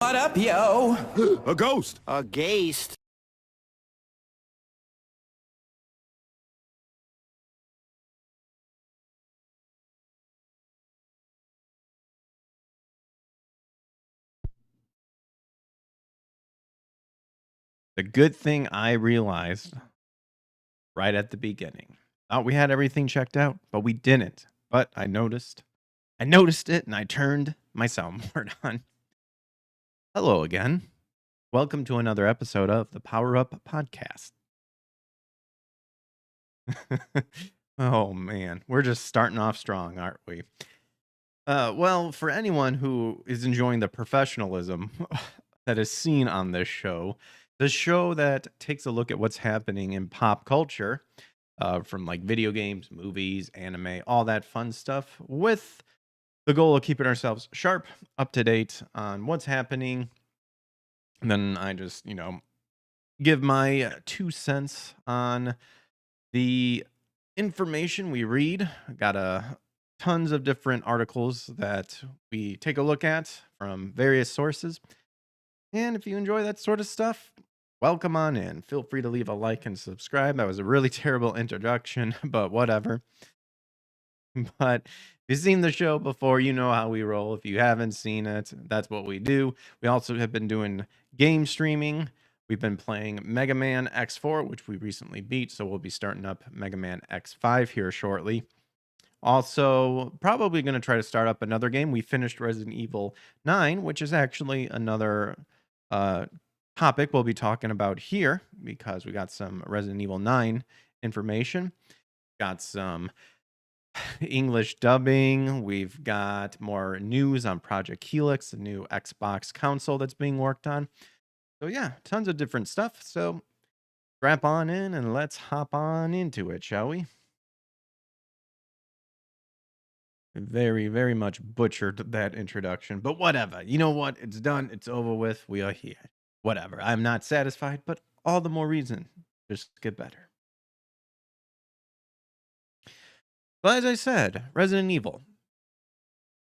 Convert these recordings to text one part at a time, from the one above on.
What up, yo? A ghost! A gaist. The good thing I realized right at the beginning. Thought we had everything checked out, but we didn't. But I noticed it and I turned my soundboard on. Hello again. Welcome to another episode of the Power Up Podcast. Oh man, we're just starting off strong, aren't we? Well, for anyone who is enjoying the professionalism that is seen on this show, the show that takes a look at what's happening in pop culture, from like video games, movies, anime, all that fun stuff, with the goal of keeping ourselves sharp, up to date on what's happening. And then I just, give my 2 cents on the information we read. Got tons of different articles that we take a look at from various sources. And if you enjoy that sort of stuff, welcome on in. Feel free to leave a like and subscribe. That was a really terrible introduction, but whatever. But if you've seen the show before, you know how we roll. If you haven't seen it, that's what we do. We also have been doing game streaming. We've been playing Mega Man X4, which we recently beat, so we'll be starting up Mega Man X5 here shortly. Also, probably going to try to start up another game. We finished Resident Evil 9, which is actually another topic we'll be talking about here because we got some Resident Evil 9 information. Got some English dubbing. We've got more news on Project Helix, the new Xbox console that's being worked on. So yeah, tons of different stuff. So strap on in and let's hop on into it, shall we? Very, very much butchered that introduction, but whatever. You know what? It's done. It's over with. We are here. Whatever. I'm not satisfied, but all the more reason. Just get better. But as I said, Resident Evil.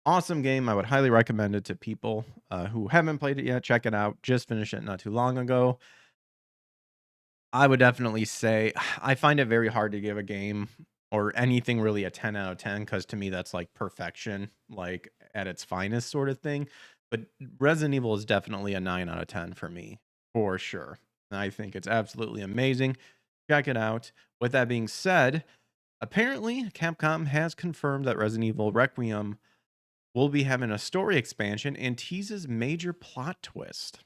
Awesome game. I would highly recommend it to people who haven't played it yet. Check it out. Just finished it not too long ago. I would definitely say I find it very hard to give a game or anything really a 10 out of 10 because to me that's like perfection, like at its finest sort of thing. But Resident Evil is definitely a 9 out of 10 for me, for sure. And I think it's absolutely amazing. Check it out. With that being said, apparently Capcom has confirmed that Resident Evil Requiem will be having a story expansion and teases major plot twist.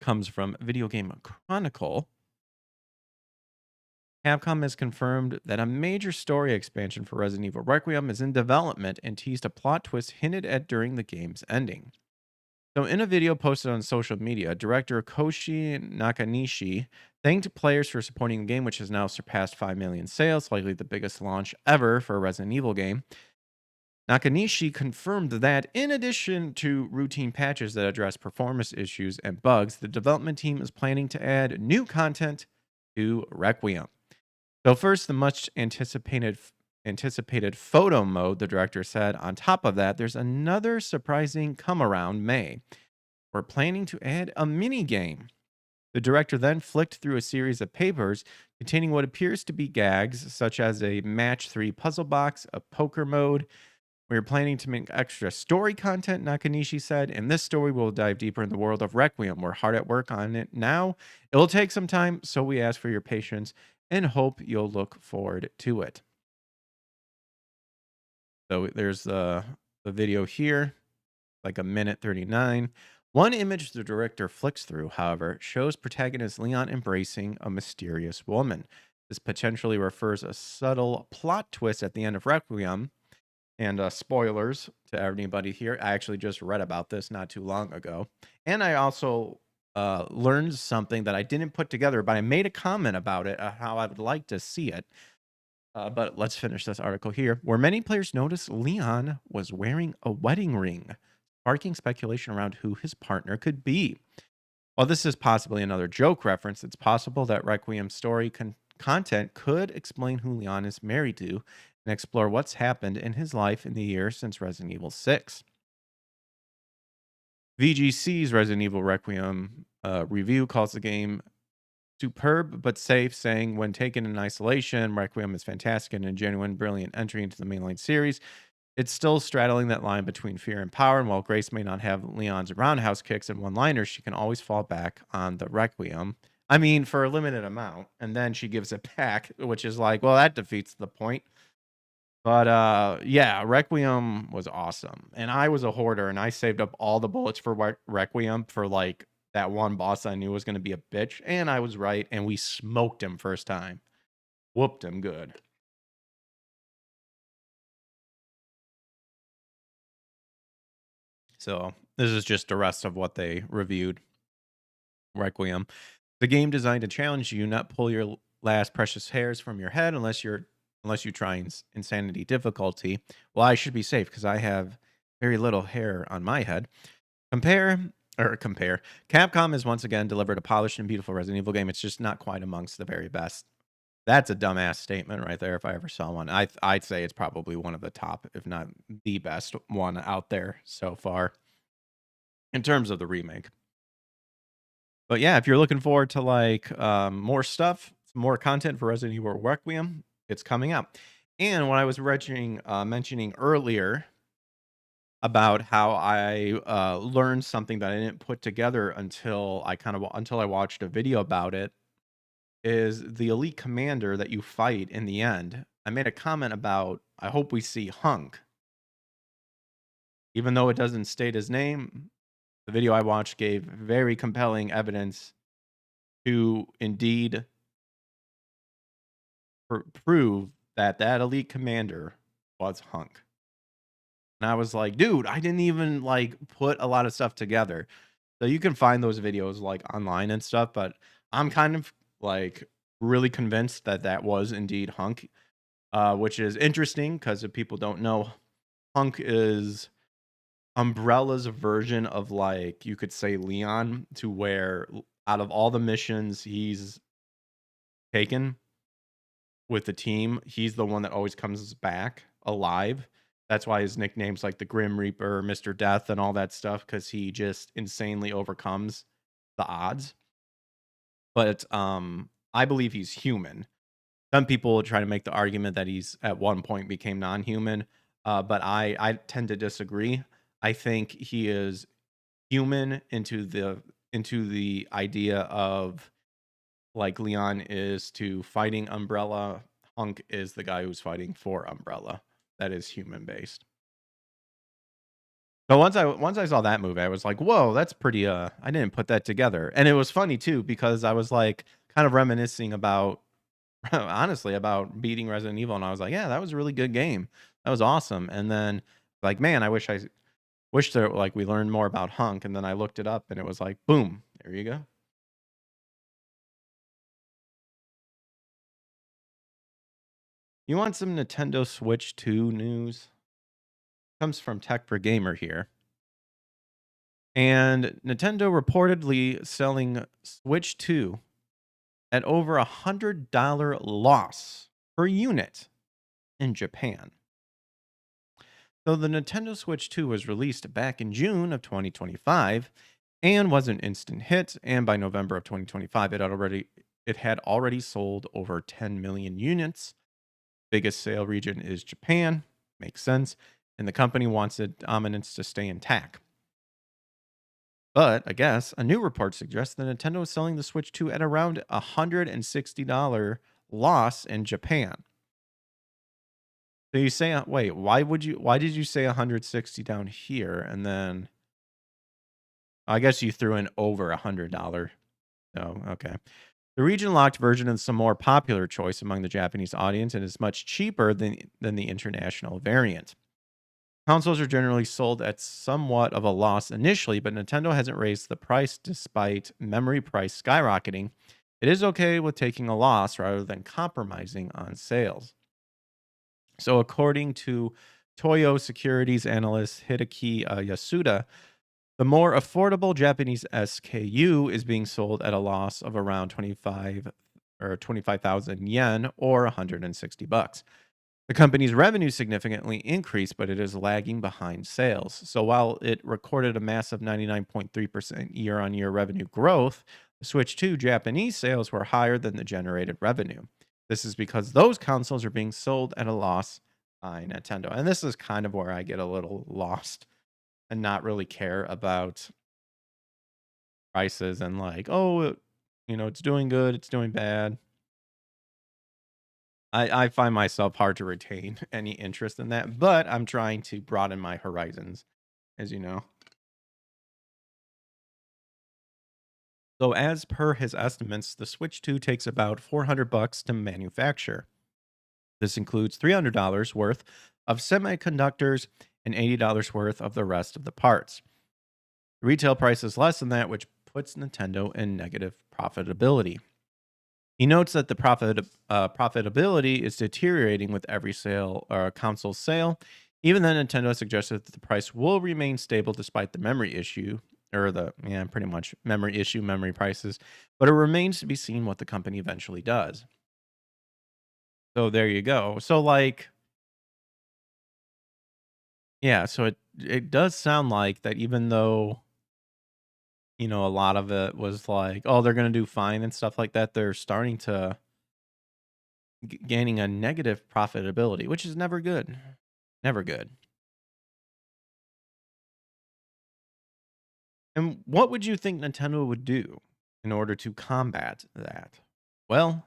Comes from Video Game Chronicle. Capcom has confirmed that a major story expansion for Resident Evil Requiem is in development and teased a plot twist hinted at during the game's ending. So in a video posted on social media, director Koshi Nakanishi thanked players for supporting the game, which has now surpassed 5 million sales, likely the biggest launch ever for a Resident Evil game. Nakanishi confirmed that in addition to routine patches that address performance issues and bugs, the development team is planning to add new content to Requiem. So first, the much anticipated photo mode, the director said. On top of that, there's another surprising come around May. We're planning to add a mini game. The director then flicked through a series of papers containing what appears to be gags, such as a match 3 puzzle box, a poker mode. We're planning to make extra story content, Nakanishi said. In this story, we'll dive deeper in the world of Requiem. We're hard at work on it now. It will take some time, so we ask for your patience and hope you'll look forward to it. So there's the video here, like a minute 39. One image the director flicks through, however, shows protagonist Leon embracing a mysterious woman. This potentially refers a subtle plot twist at the end of Requiem. And spoilers to everybody here. I actually just read about this not too long ago. And I also learned something that I didn't put together, but I made a comment about it, how I would like to see it. But let's finish this article here. Where many players noticed Leon was wearing a wedding ring, sparking speculation around who his partner could be. While this is possibly another joke reference, it's possible that Requiem story content could explain who Leon is married to and explore what's happened in his life in the year since Resident Evil 6. VGC's Resident Evil Requiem review calls the game superb but safe, saying when taken in isolation, Requiem is fantastic and a genuine, brilliant entry into the mainline series. It's still straddling that line between fear and power, and while Grace may not have Leon's roundhouse kicks and one-liners, she can always fall back on the Requiem. I mean, for a limited amount, and then she gives it back, which is like, well, that defeats the point. But yeah, Requiem was awesome, and I was a hoarder, and I saved up all the bullets for Requiem for like that one boss I knew was going to be a bitch, and I was right, and we smoked him first time, whooped him good. So this is just the rest of what they reviewed. Requiem, the game designed to challenge you, not pull your last precious hairs from your head unless you try insanity difficulty. Well, I should be safe because I have very little hair on my head. Compare. Capcom has once again delivered a polished and beautiful Resident Evil game. It's just not quite amongst the very best. That's a dumbass statement right there. If I ever saw one, I'd say it's probably one of the top, if not the best one out there so far in terms of the remake. But yeah, if you're looking forward to like more stuff, more content for Resident Evil Requiem, it's coming out. And what I was mentioning earlier about how I learned something that I didn't put together until I watched a video about it, is the elite commander that you fight in the end. I made a comment about, I hope we see Hunk. Even though it doesn't state his name, the video I watched gave very compelling evidence to indeed prove that elite commander was Hunk. And I was like, dude, I didn't even like put a lot of stuff together. So you can find those videos like online and stuff, but I'm kind of like really convinced that was indeed Hunk, which is interesting because if people don't know, Hunk is Umbrella's version of, like, you could say Leon, to where out of all the missions he's taken with the team, he's the one that always comes back alive. That's why his nickname's like the Grim Reaper, Mr. Death, and all that stuff, because he just insanely overcomes the odds. But I believe he's human. Some people try to make the argument that he's at one point became non-human, but I tend to disagree. I think he is human into the idea of like Leon is to fighting Umbrella. Hunk is the guy who's fighting for Umbrella. That is human based. So once I saw that movie, I was like, whoa, that's pretty I didn't put that together. And it was funny too, because I was like kind of reminiscing about honestly about beating Resident Evil, and I was like, yeah, that was a really good game. That was awesome. And then like, man, I wish there like we learned more about Hunk, and then I looked it up and it was like, boom, there you go. You want some Nintendo Switch 2 news? Comes from Tech for Gamer here. And Nintendo reportedly selling Switch 2 at over $100 loss per unit in Japan. So the Nintendo Switch 2 was released back in June of 2025 and was an instant hit, and by November of 2025 it had already sold over 10 million units. Biggest sale region is Japan, makes sense, and the company wants its dominance to stay intact. But I guess a new report suggests that Nintendo is selling the Switch 2 at around $160 loss in Japan. So you say, wait, why did you say 160 down here? And then I guess you threw in over $100. Oh, okay. The region locked version is some more popular choice among the Japanese audience and is much cheaper than the international variant. Consoles are generally sold at somewhat of a loss initially, but Nintendo hasn't raised the price despite memory price skyrocketing. It is okay with taking a loss rather than compromising on sales. So according to Toyo Securities analyst Hideki Yasuda, the more affordable Japanese SKU is being sold at a loss of around 25,000 yen or $160. The company's revenue significantly increased, but it is lagging behind sales. So while it recorded a massive 99.3% year on year revenue growth, the Switch 2 Japanese sales were higher than the generated revenue. This is because those consoles are being sold at a loss by Nintendo. And this is kind of where I get a little lost and not really care about prices and like, oh, it's doing good, it's doing bad. I find myself hard to retain any interest in that, but I'm trying to broaden my horizons, as you know. So, as per his estimates, the Switch 2 takes about $400 to manufacture. This includes $300 worth of semiconductors and $80 worth of the rest of the parts. The retail price is less than that, which puts Nintendo in negative profitability. He notes that the profitability is deteriorating with every sale or console sale. Even then, Nintendo suggested that the price will remain stable despite the memory issue, or pretty much memory issue, memory prices. But it remains to be seen what the company eventually does. So there you go. So like, yeah, so it does sound like that even though a lot of it was like, oh, they're gonna do fine and stuff like that, they're starting to gaining a negative profitability, which is never good. Never good. And what would you think Nintendo would do in order to combat that? Well,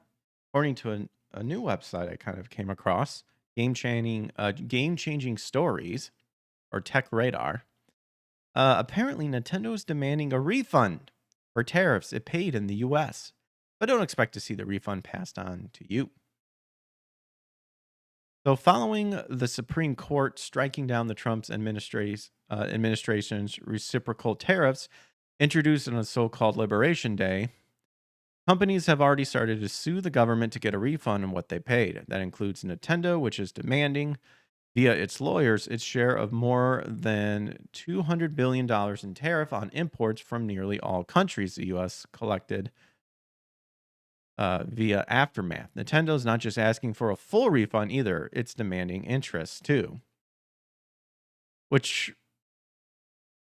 according to a new website I kind of came across, game changing stories or Tech Radar. Apparently, Nintendo is demanding a refund for tariffs it paid in the U.S., but don't expect to see the refund passed on to you. So, following the Supreme Court striking down the Trump's administration's reciprocal tariffs introduced on a so-called Liberation Day, companies have already started to sue the government to get a refund on what they paid. That includes Nintendo, which is demanding, via its lawyers, its share of more than $200 billion in tariff on imports from nearly all countries the U.S. collected via Aftermath. Nintendo's not just asking for a full refund either, it's demanding interest too. Which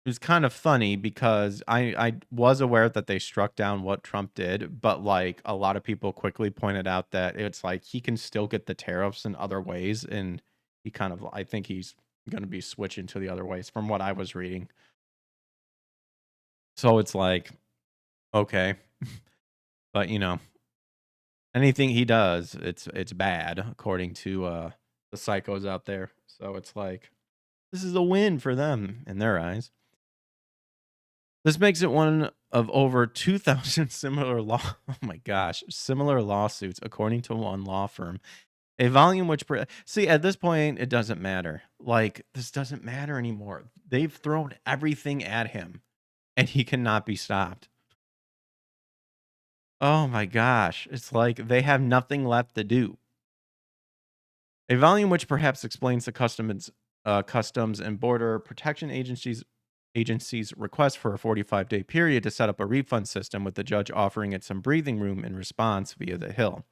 is kind of funny because I was aware that they struck down what Trump did, but like a lot of people quickly pointed out that it's like he can still get the tariffs in other ways. And I think he's going to be switching to the other ways from what I was reading. So it's like, okay. But anything he does, it's bad according to the psychos out there. So it's like this is a win for them in their eyes. This makes it one of over 2,000 oh my gosh, similar lawsuits according to one law firm. A volume which see at this point it doesn't matter. Like this doesn't matter anymore. They've thrown everything at him and he cannot be stopped. Oh my gosh. It's like they have nothing left to do. A volume which perhaps explains the Customs and Border Protection agency's request for a 45-day period to set up a refund system, with the judge offering it some breathing room in response via the Hill.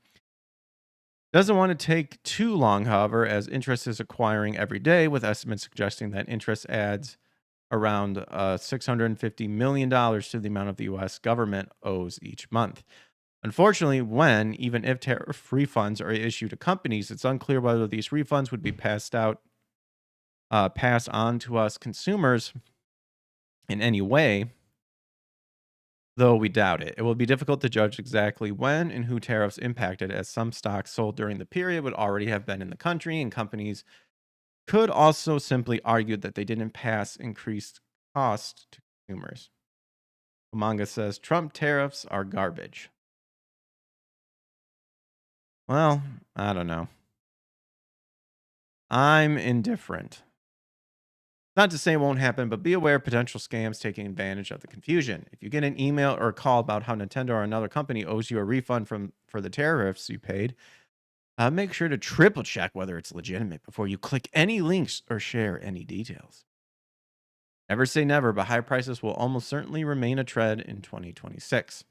Doesn't want to take too long, however, as interest is acquiring every day, with estimates suggesting that interest adds around $650 million to the amount of the U.S. government owes each month. Unfortunately, even if tariff refunds are issued to companies, it's unclear whether these refunds would be passed on to us consumers in any way, though we doubt it. It will be difficult to judge exactly when and who tariffs impacted, as some stocks sold during the period would already have been in the country, and companies could also simply argue that they didn't pass increased costs to consumers. Manga says Trump tariffs are garbage. Well, I don't know. I'm indifferent. Not to say it won't happen, but be aware of potential scams taking advantage of the confusion. If you get an email or a call about how Nintendo or another company owes you a refund for the tariffs you paid, make sure to triple check whether it's legitimate before you click any links or share any details. Never say never, but high prices will almost certainly remain a trend in 2026.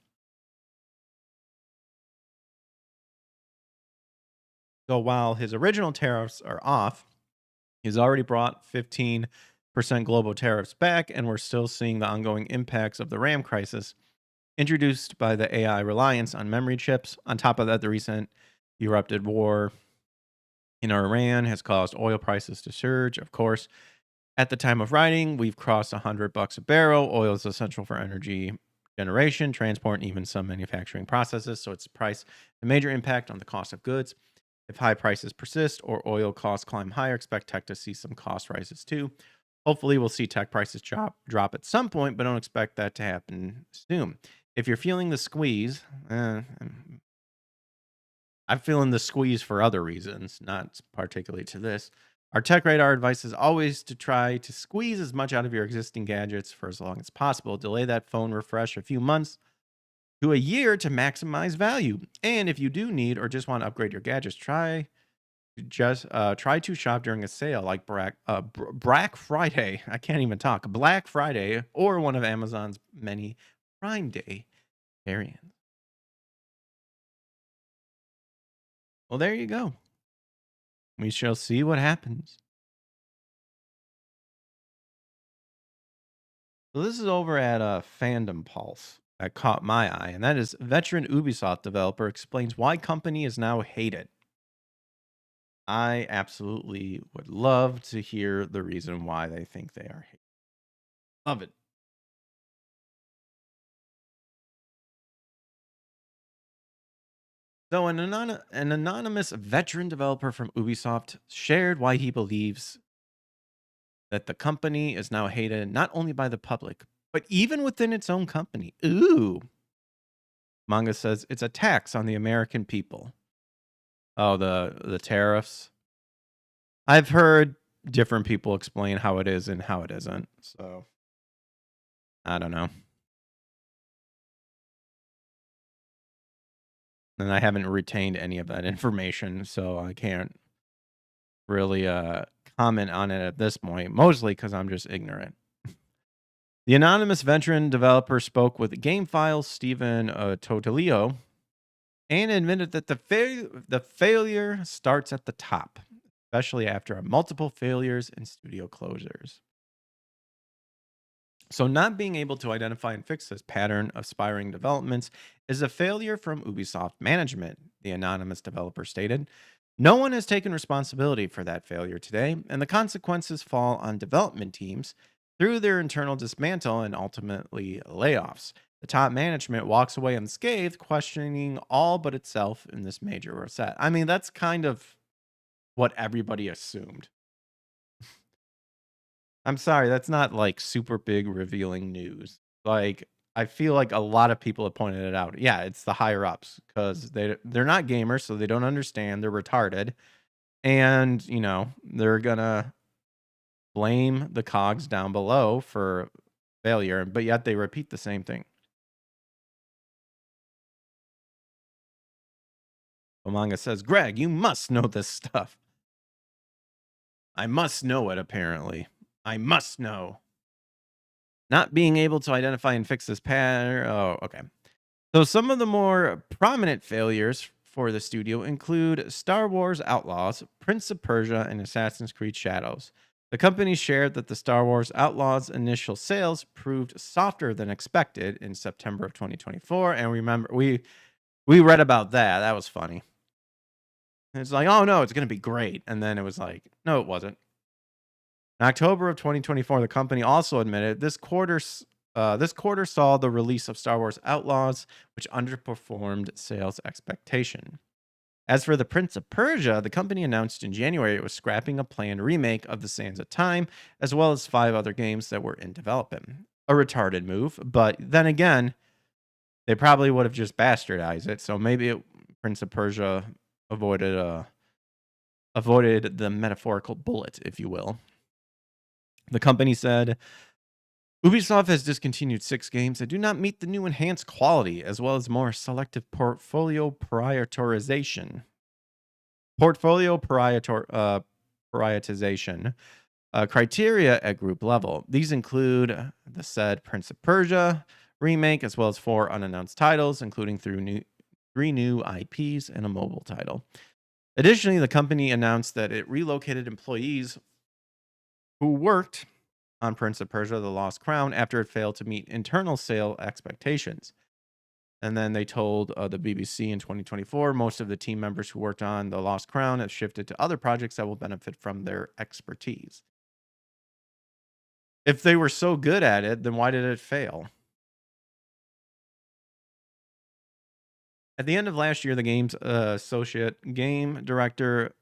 So while his original tariffs are off, he's already brought 15% global tariffs back, and we're still seeing the ongoing impacts of the RAM crisis introduced by the AI reliance on memory chips. On top of that, the recent erupted war in Iran has caused oil prices to surge. Of course, at the time of writing, we've crossed $100 a barrel. Oil is essential for energy generation, transport, and even some manufacturing processes. So it's price a major impact on the cost of goods. If high prices persist or oil costs climb higher, expect tech to see some cost rises too. Hopefully, we'll see tech prices drop at some point, but don't expect that to happen soon. If you're feeling the squeeze, I'm feeling the squeeze for other reasons, not particularly to this. Our Tech Radar advice is always to try to squeeze as much out of your existing gadgets for as long as possible. Delay that phone refresh a few months to a year to maximize value. And if you do need or just want to upgrade your gadgets, try to shop during a sale like Black Friday. I can't even talk. Black Friday or one of Amazon's many Prime Day variants. Well, there you go. We shall see what happens. So this is over at Fandom Pulse that caught my eye, and that is veteran Ubisoft developer explains why company is now hated. I absolutely would love to hear the reason why they think they are hated. Love it. So an anonymous veteran developer from Ubisoft shared why he believes that the company is now hated not only by the public, but even within its own company. Ooh. Manga says it's a tax on the American people. Oh, the tariffs. I've heard different people explain how it is and how it isn't. So I don't know. And I haven't retained any of that information, so I can't really comment on it at this point, mostly because I'm just ignorant. The anonymous veteran developer spoke with Game Files Stephen Totalio and admitted that the failure starts at the top, especially after multiple failures and studio closures. So, not being able to identify and fix this pattern of spiraling developments is a failure from Ubisoft management, the anonymous developer stated. No one has taken responsibility for that failure today, and the consequences fall on development teams through their internal dismantle and ultimately layoffs. The top management walks away unscathed, questioning all but itself in this major reset. I mean, that's kind of what everybody assumed. I'm sorry, that's not like super big revealing news. Like, I feel like a lot of people have pointed it out. Yeah, it's the higher ups because they're not gamers, so they don't understand. They're retarded, and they're gonna blame the cogs down below for failure, but yet they repeat the same thing. Omanga says, "Greg, you must know this stuff." I must know it. Apparently, I must know. Not being able to identify and fix this pattern. Oh, okay. So some of the more prominent failures for the studio include Star Wars Outlaws, Prince of Persia, and Assassin's Creed Shadows. The company shared that the Star Wars Outlaws initial sales proved softer than expected in September of 2024. And remember, we read about that. That was funny. It's like, oh no, it's going to be great. And then it was like, no, it wasn't. In October of 2024, the company also admitted this quarter saw the release of Star Wars Outlaws, which underperformed sales expectation. As for the Prince of Persia, the company announced in January it was scrapping a planned remake of The Sands of Time, as well as 5 other games that were in development. A retarded move, but then again, they probably would have just bastardized it. So maybe Prince of Persia avoided the metaphorical bullet, if you will. The company said, Ubisoft has discontinued 6 games that do not meet the new enhanced quality, as well as more selective portfolio prioritization. Prioritization criteria at group level. These include the said Prince of Persia remake, as well as 4 unannounced titles, including 3 new IPs and a mobile title. Additionally, the company announced that it relocated employees who worked on Prince of Persia: The Lost Crown after it failed to meet internal sale expectations. And then they told the BBC in 2024 most of the team members who worked on The Lost Crown have shifted to other projects that will benefit from their expertise. If they were so good at it, then why did it fail? At the end of last year, the game's associate game director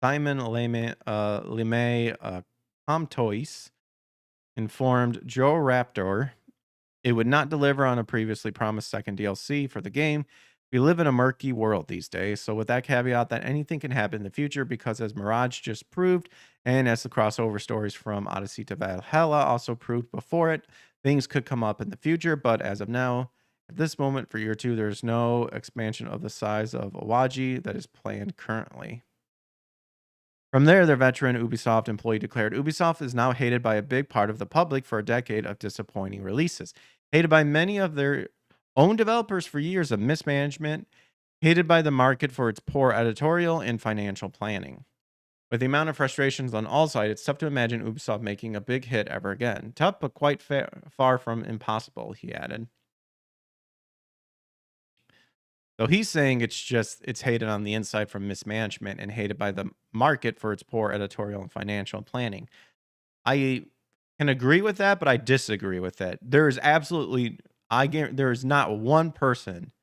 Simon Leme Comtois informed Joe Raptor it would not deliver on a previously promised second DLC for the game. We live in a murky world these days, so with that caveat that anything can happen in the future, because as Mirage just proved, and as the crossover stories from Odyssey to Valhalla also proved before it, things could come up in the future, but as of now, at this moment for year 2, there's no expansion of the size of Awaji that is planned currently. From there, their veteran Ubisoft employee declared Ubisoft is now hated by a big part of the public for a decade of disappointing releases. Hated by many of their own developers for years of mismanagement, hated by the market for its poor editorial and financial planning. With the amount of frustrations on all sides, it's tough to imagine Ubisoft making a big hit ever again. Tough, but quite far from impossible, he added. So he's saying it's hated on the inside from mismanagement and hated by the market for its poor editorial and financial planning. I can agree with that, but I disagree with that. There is absolutely there is not one person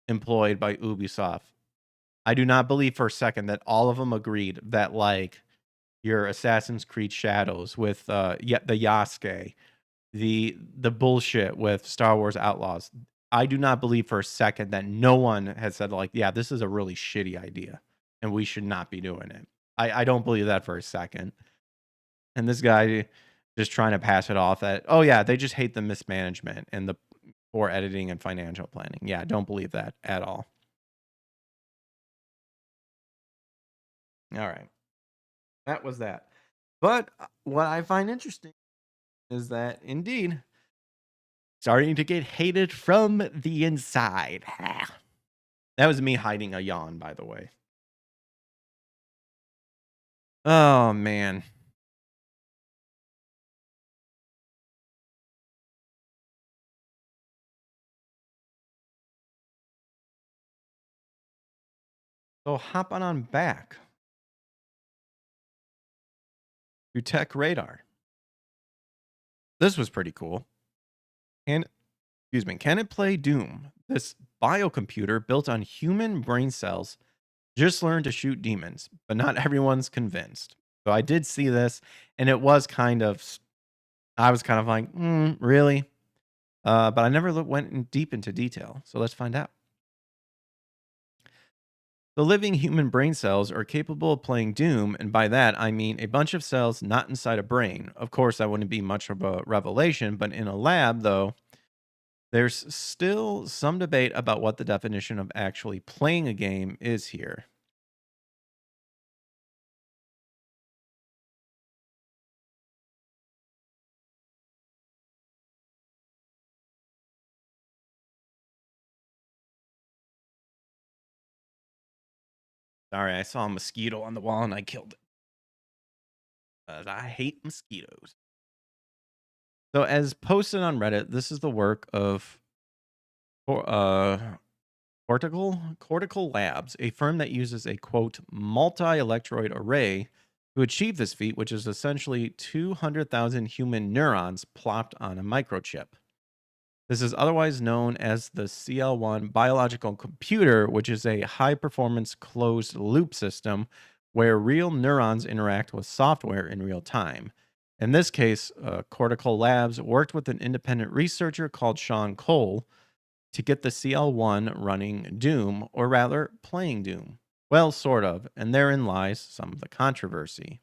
employed by Ubisoft. I do not believe for a second that all of them agreed that like your Assassin's Creed Shadows with the Yasuke, the bullshit with Star Wars Outlaws. I do not believe for a second that no one has said like, yeah, this is a really shitty idea and we should not be doing it. I don't believe that for a second. And this guy just trying to pass it off that, oh yeah, they just hate the mismanagement and the poor editing and financial planning. Yeah, I don't believe that at all. All right. That was that. But what I find interesting is that indeed starting to get hated from the inside. That was me hiding a yawn, by the way. Oh, man. So hop on back to Tech Radar. This was pretty cool. And excuse me, can it play Doom? This biocomputer built on human brain cells just learned to shoot demons, but not everyone's convinced. So I did see this, and it was I was kind of like, really? But I never went deep into detail. So let's find out. The living human brain cells are capable of playing Doom, and by that I mean a bunch of cells not inside a brain. Of course, that wouldn't be much of a revelation, but in a lab, though, there's still some debate about what the definition of actually playing a game is here. Sorry, I saw a mosquito on the wall and I killed it. I hate mosquitoes. So, as posted on Reddit, this is the work of uh, Cortical Labs, a firm that uses a quote multi-electrode array to achieve this feat, which is essentially 200,000 human neurons plopped on a microchip. This is otherwise known as the CL1 biological computer, which is a high performance closed loop system where real neurons interact with software in real time. In this case, Cortical Labs worked with an independent researcher called Sean Cole to get the CL1 running Doom, or rather, playing Doom. Well, sort of, and therein lies some of the controversy.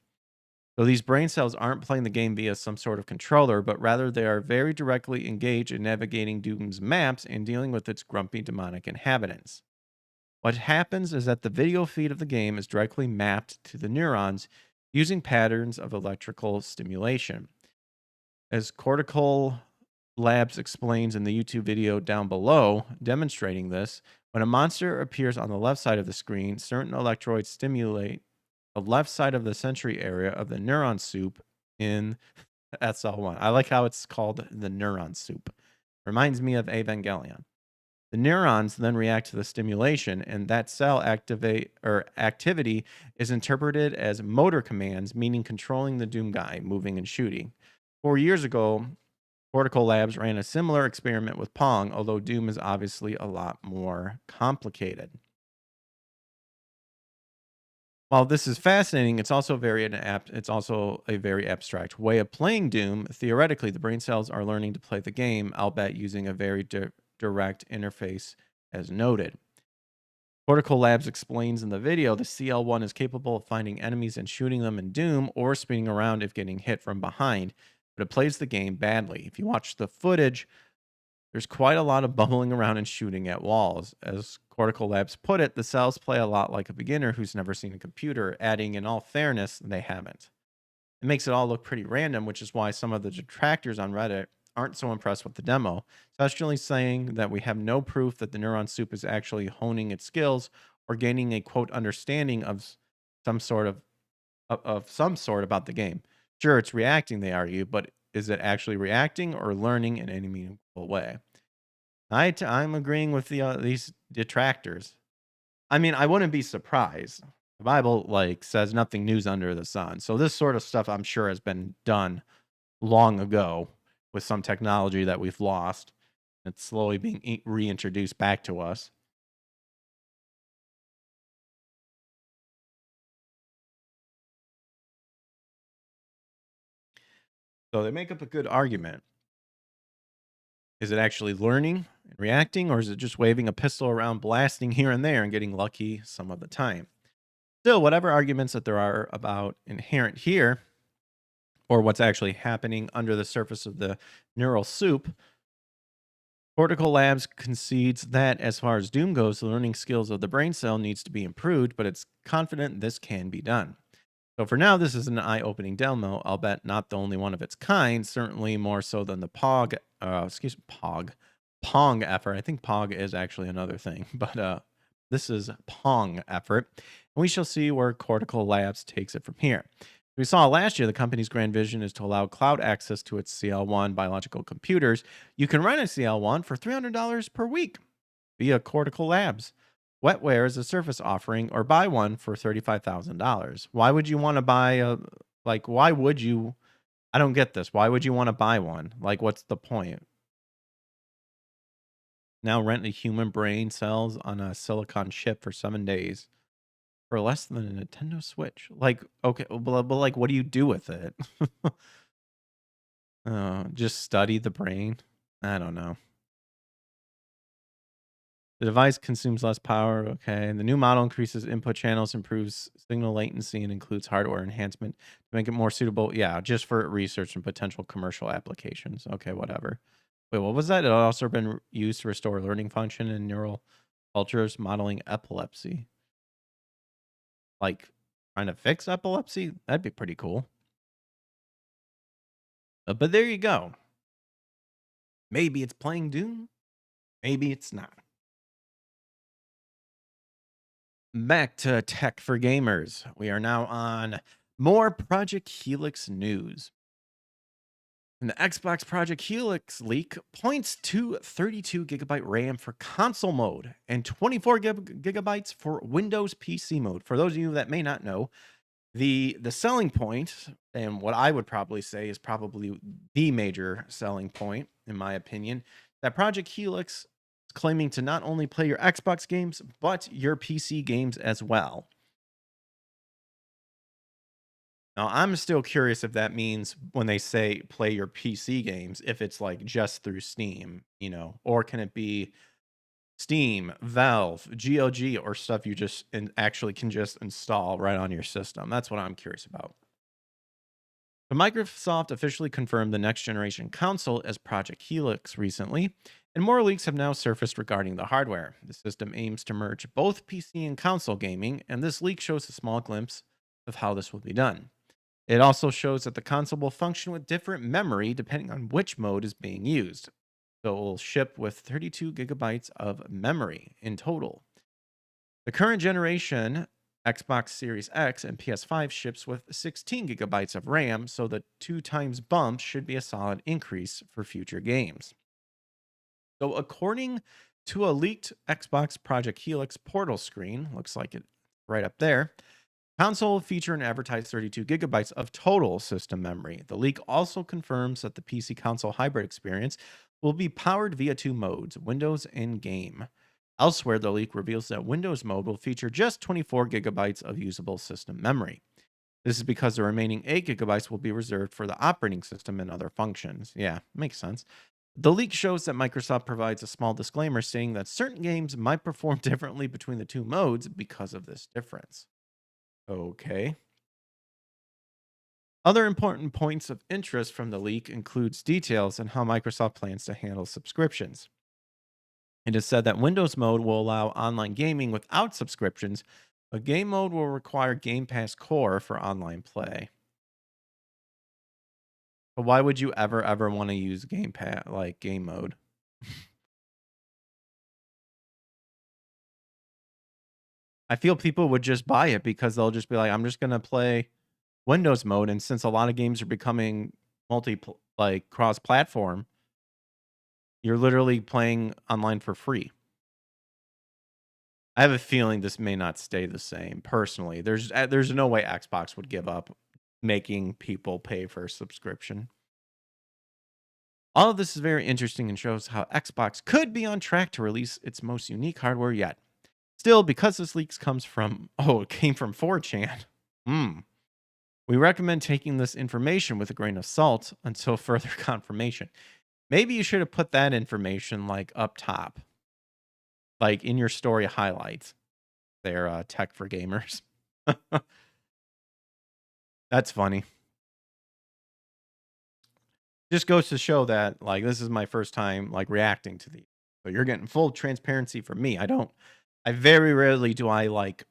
So these brain cells aren't playing the game via some sort of controller, but rather they are very directly engaged in navigating Doom's maps and dealing with its grumpy demonic inhabitants. What happens is that the video feed of the game is directly mapped to the neurons using patterns of electrical stimulation. As Cortical Labs explains in the YouTube video down below demonstrating this, When a monster appears on the left side of the screen, certain electrodes stimulate the left side of the sensory area of the neuron soup in SL1. I like how it's called the neuron soup. Reminds me of Evangelion. The neurons then react to the stimulation, and that cell activate or activity is interpreted as motor commands, meaning controlling the Doom guy, moving and shooting. 4 years ago, Cortical Labs ran a similar experiment with Pong, although Doom is obviously a lot more complicated. While this is fascinating, it's also a very abstract way of playing Doom. Theoretically, the brain cells are learning to play the game, albeit using a very direct interface, as noted. Cortical Labs explains in the video the CL1 is capable of finding enemies and shooting them in Doom or spinning around if getting hit from behind, but it plays the game badly. If you watch the footage, there's quite a lot of bumbling around and shooting at walls. As Cortical Labs put it, the cells play a lot like a beginner who's never seen a computer, adding, in all fairness, they haven't. It makes it all look pretty random, which is why some of the detractors on Reddit aren't so impressed with the demo, especially saying that we have no proof that the neuron soup is actually honing its skills or gaining a quote understanding of some sort of some sort about the game. Sure, it's reacting, they argue, but is it actually reacting or learning in any meaningful way? I'm agreeing with these detractors. I mean, I wouldn't be surprised. The Bible says nothing new's under the sun. So this sort of stuff I'm sure has been done long ago with some technology that we've lost. It's slowly being reintroduced back to us. So they make up a good argument. Is it actually learning and reacting, or is it just waving a pistol around, blasting here and there, and getting lucky some of the time? Still, whatever arguments that there are about inherent here, or what's actually happening under the surface of the neural soup, Cortical Labs concedes that as far as Doom goes, the learning skills of the brain cell needs to be improved, but it's confident this can be done. So for now, this is an eye-opening demo. I'll bet not the only one of its kind. Certainly more so than the Pong effort. I think Pog is actually another thing, but this is Pong effort. And we shall see where Cortical Labs takes it from here. We saw last year the company's grand vision is to allow cloud access to its CL1 biological computers. You can run a CL1 for $300 per week via Cortical Labs. Wetware is a Surface offering, or buy one for $35,000. Why would you want to buy why would you? I don't get this. Why would you want to buy one? What's the point? Now rent a human brain cells on a silicon chip for 7 days for less than a Nintendo Switch. Okay, but what do you do with it? Just study the brain? I don't know. The device consumes less power. Okay. And the new model increases input channels, improves signal latency, and includes hardware enhancement to make it more suitable. Yeah, just for research and potential commercial applications. Okay, whatever. Wait, what was that? It also been used to restore learning function in neural cultures modeling epilepsy. Trying to fix epilepsy? That'd be pretty cool. But there you go. Maybe it's playing Doom. Maybe it's not. Back to tech for gamers. We are now on more Project Helix news. And the Xbox Project Helix leak points to 32 gigabyte RAM for console mode and 24 gigabytes for Windows PC mode. For those of you that may not know, the selling point, and what I would probably say is probably the major selling point, in my opinion, that Project Helix is claiming to not only play your Xbox games, but your PC games as well. Now, I'm still curious if that means when they say play your PC games, if it's just through Steam, or can it be Steam, Valve, GOG, or stuff you just actually can just install right on your system? That's what I'm curious about. So Microsoft officially confirmed the next generation console as Project Helix recently, and more leaks have now surfaced regarding the hardware. The system aims to merge both PC and console gaming, and this leak shows a small glimpse of how this will be done. It also shows that the console will function with different memory depending on which mode is being used. So it will ship with 32 gigabytes of memory in total. The current generation Xbox Series X and PS5 ships with 16 gigabytes of RAM, so the 2 times bump should be a solid increase for future games. So, according to a leaked Xbox Project Helix portal screen, looks like it right up there, console will feature an advertised 32 gigabytes of total system memory. The leak also confirms that the PC console hybrid experience will be powered via 2 modes, Windows and Game. Elsewhere, the leak reveals that Windows mode will feature just 24 gigabytes of usable system memory. This is because the remaining 8 gigabytes will be reserved for the operating system and other functions. Yeah, makes sense. The leak shows that Microsoft provides a small disclaimer stating that certain games might perform differently between the 2 modes because of this difference. Okay. Other important points of interest from the leak includes details on how Microsoft plans to handle subscriptions. It is said that Windows mode will allow online gaming without subscriptions, but game mode will require Game Pass Core for online play. But why would you ever want to use Game Pass like game mode? I feel people would just buy it because they'll just be like, I'm just gonna play Windows mode, and since a lot of games are becoming like cross-platform, you're literally playing online for free. I have a feeling this may not stay the same. Personally, there's no way Xbox would give up making people pay for a subscription. All of this is very interesting and shows how Xbox could be on track to release its most unique hardware yet. Still, because this leak comes from it came from 4chan. Hmm. We recommend taking this information with a grain of salt until further confirmation. Maybe you should have put that information like up top, like in your story highlights. There, tech for gamers. That's funny. Just goes to show that like this is my first time like reacting to these. So you're getting full transparency from me. I very rarely do I like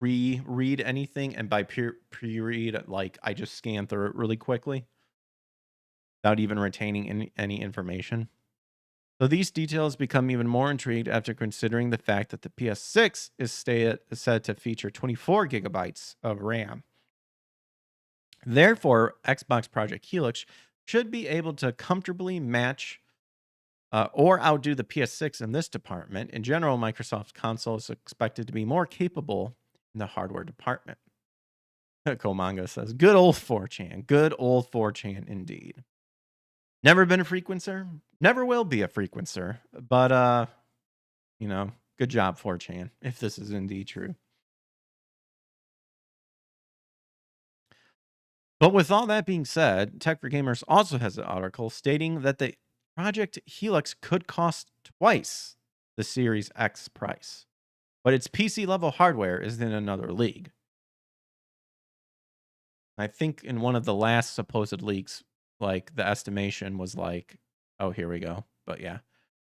pre-read anything, and by pre-read, like I just scan through it really quickly without even retaining any information. So these details become even more intrigued after considering the fact that the PS6 is said to feature 24 gigabytes of RAM. Therefore, Xbox Project Helix should be able to comfortably match or outdo the PS6 in this department. In general, Microsoft's console is expected to be more capable in the hardware department. Komanga says, good old 4chan. Good old 4chan indeed. Never been a frequencer. Never will be a frequencer. But, good job, 4chan, if this is indeed true. But with all that being said, Tech for Gamers also has an article stating that the Project Helix could cost twice the Series X price, but its PC level hardware is in another league. I think in one of the last supposed leaks, like the estimation was like, oh, here we go. But yeah,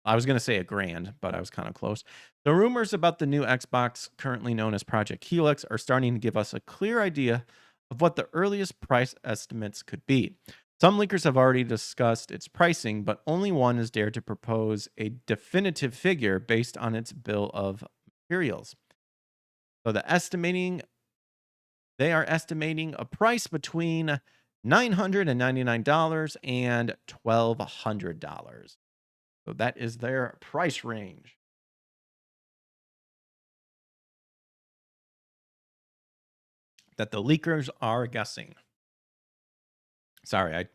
I was going to say $1,000, but I was kind of close. The rumors about the new Xbox, currently known as Project Helix, are starting to give us a clear idea of what the earliest price estimates could be. Some leakers have already discussed its pricing, but only one has dared to propose a definitive figure based on its bill of materials. So they are estimating a price between $999 and $1,200. So that is their price range. That the leakers are guessing. Sorry, I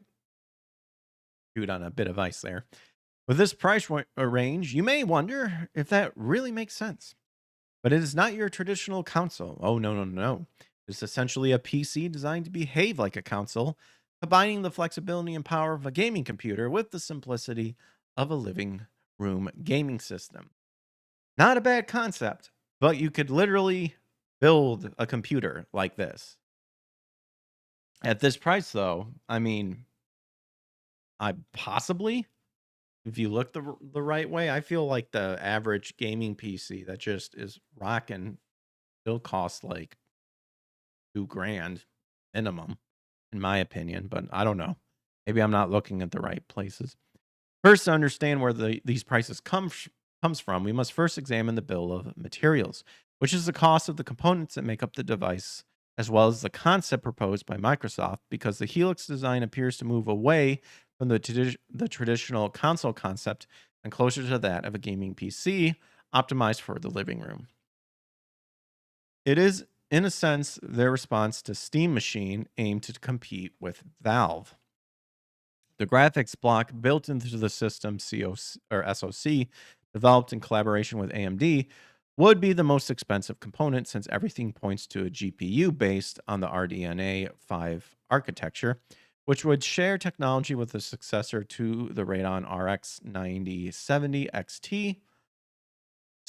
chewed on a bit of ice there. With this price range, you may wonder if that really makes sense. But it is not your traditional console. Oh, no, no, no. It's essentially a PC designed to behave like a console, combining the flexibility and power of a gaming computer with the simplicity of a living room gaming system. Not a bad concept, but you could literally build a computer like this. At this price, though, I mean, I possibly, if you look the right way, I feel like the average gaming PC that just is rocking still costs like $2,000 minimum, in my opinion. But I don't know. Maybe I'm not looking at the right places. First, to understand where these prices comes from, we must first examine the bill of materials, which is the cost of the components that make up the device, as well as the concept proposed by Microsoft, because the Helix design appears to move away from the traditional console concept and closer to that of a gaming PC optimized for the living room. It is, in a sense, their response to Steam Machine aimed to compete with Valve. The graphics block built into the system or SoC, developed in collaboration with AMD, would be the most expensive component since everything points to a GPU based on the RDNA 5 architecture, which would share technology with the successor to the Radeon RX 9070 XT.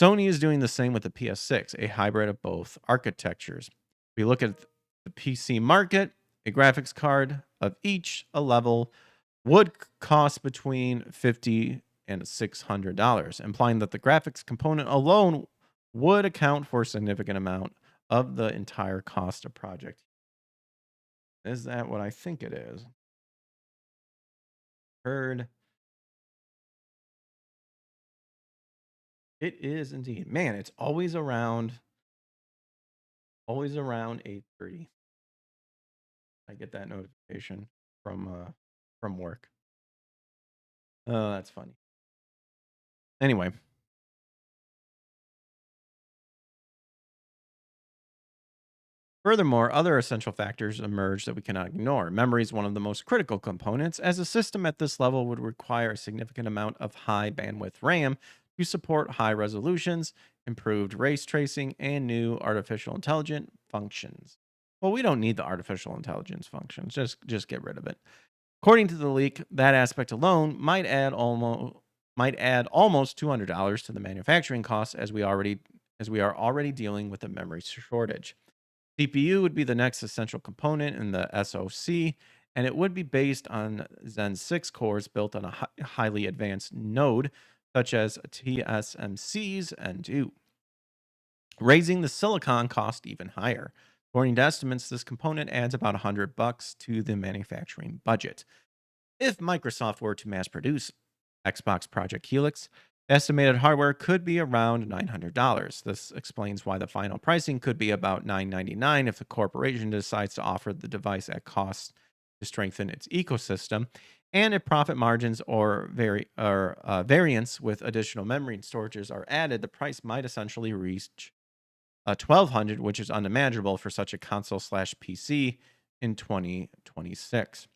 Sony is doing the same with the PS6, a hybrid of both architectures. If we look at the PC market, a graphics card of each a level would cost between $50 and $600, implying that the graphics component alone would account for a significant amount of the entire cost of project. Is that what I think it is? Heard. It is indeed. Man, it's always around 8:30. I get that notification from work. Oh, that's funny. Anyway, furthermore, other essential factors emerge that we cannot ignore. Memory is one of the most critical components, as a system at this level would require a significant amount of high bandwidth RAM to support high resolutions, improved race tracing, and new artificial intelligence functions. Well, we don't need the artificial intelligence functions. Just get rid of it. According to the leak, that aspect alone might add almost $200 to the manufacturing costs, as we are already dealing with a memory shortage. CPU would be the next essential component in the SoC, and it would be based on Zen 6 cores built on a highly advanced node, such as TSMC's N2, raising the silicon cost even higher. According to estimates, this component adds about $100 to the manufacturing budget. If Microsoft were to mass produce Xbox Project Helix, the estimated hardware could be around $900. This explains why the final pricing could be about $999 if the corporation decides to offer the device at cost to strengthen its ecosystem, and if profit margins or variance with additional memory and storages are added, the price might essentially reach 1200, which is unimaginable for such a console/PC in 2026.